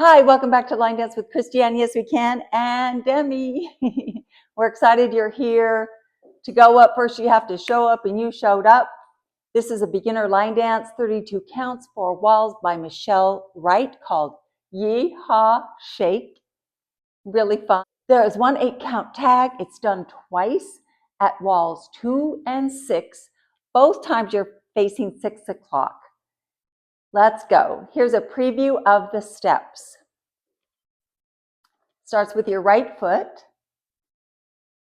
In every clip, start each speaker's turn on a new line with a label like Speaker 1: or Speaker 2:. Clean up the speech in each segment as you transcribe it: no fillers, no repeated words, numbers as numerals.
Speaker 1: Hi, welcome back to Line Dance with Christiane, Yes We Can, and Demi. We're excited you're here. To go up, first you have to show up, and you showed up. This is a beginner line dance, 32 counts, 4 walls by Michelle Wright called YEEHAW Shake. Really fun. There is one 8-count tag. It's done twice at walls 2 and 6. Both times you're facing 6 o'clock. Let's go. Here's a preview of the steps. Starts with your right foot.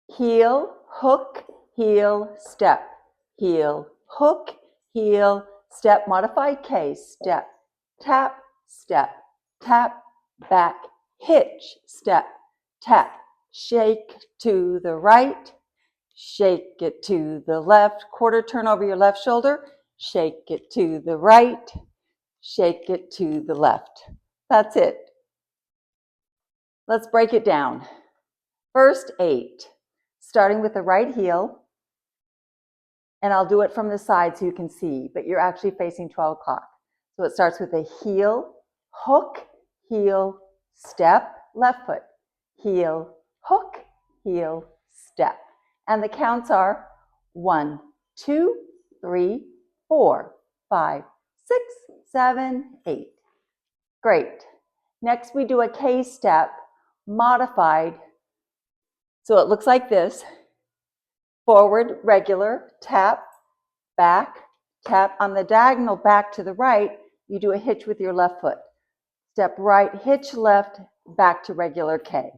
Speaker 1: Heel, hook, heel, step. Heel, hook, heel, step. Modified K. Step, tap, step, tap, back, hitch, step, tap. Shake to the right. Shake it to the left. Quarter turn over your left shoulder. Shake it to the right. Shake it to the left. That's it. Let's break it down. First 8, starting with the right heel, and I'll do it from the side so you can see, but you're actually facing 12 o'clock. So it starts with a heel, hook, heel, step, left foot, heel, hook, heel, step. And the counts are 1, 2, 3, 4, 5, 6, 7, 8. Great. Next we do a K step, modified. So it looks like this. Forward, regular, tap, back, tap. On the diagonal back to the right, you do a hitch with your left foot. Step right, hitch left, back to regular K.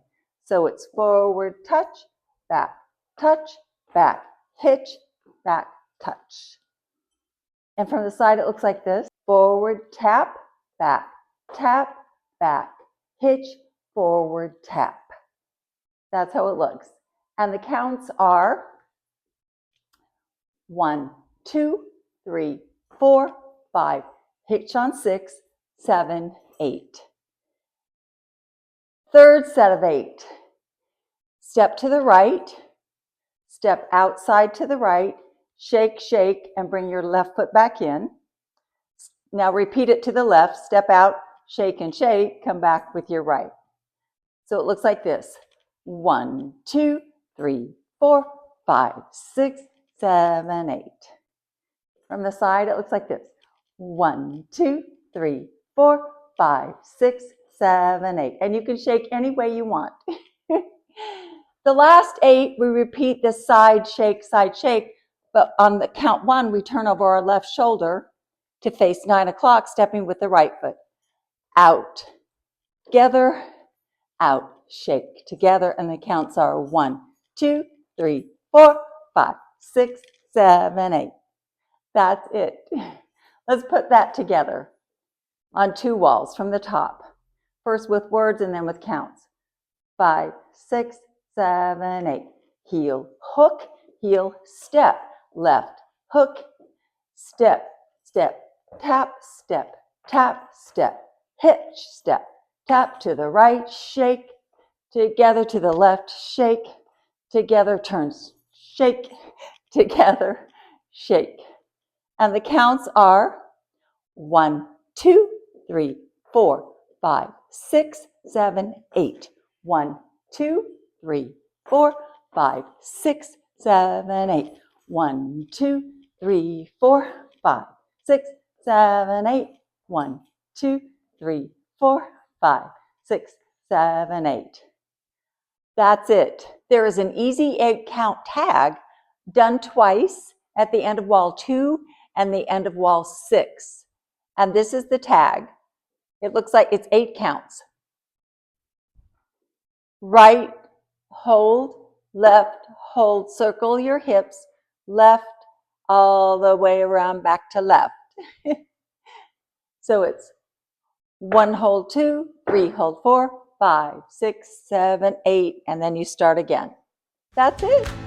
Speaker 1: So it's forward, touch, back, hitch, back, touch. And from the side, it looks like this. Forward, tap, back, hitch, forward, tap. That's how it looks. And the counts are 1, 2, 3, 4, 5, hitch on 6, 7, 8. Third set of 8. Step to the right, step outside to the right, shake, shake, and bring your left foot back in. Now repeat it to the left, step out, shake and shake, come back with your right. So it looks like this. 1, 2, 3, 4, 5, 6, 7, 8. From the side, it looks like this. 1, 2, 3, 4, 5, 6, 7, 8. And you can shake any way you want. The last 8, we repeat the side shake, but on the count 1, we turn over our left shoulder to face 9 o'clock, stepping with the right foot. Out, together, out, shake, together, and the counts are 1, 2, 3, 4, 5, 6, 7, 8. That's it. Let's put that together on 2 walls from the top. First with words and then with counts. 5, 6, 7, 8. Heel, hook, heel, step, left, hook, step, step, tap, step, hitch, step, tap to the right, shake, together to the left, shake, together, turns, shake, together, shake. And the counts are 1, 2, 3, 4, 5, 6, 7, 8. 1, 2, 3, 4, 5, 6, 7, 8. 1, 2, 3, 4, 5, 6, 7, 8. 1, 2, 3, 4, 5, 6, 7, 8. That's it. There is an easy 8-count tag done twice at the end of wall 2 and the end of wall 6. And this is the tag. It looks like it's 8 counts. Right, hold, left, hold, circle your hips, left, all the way around back to left. So it's 1, hold 2, 3, hold 4, 5, 6, 7, 8, and then you start again. That's it.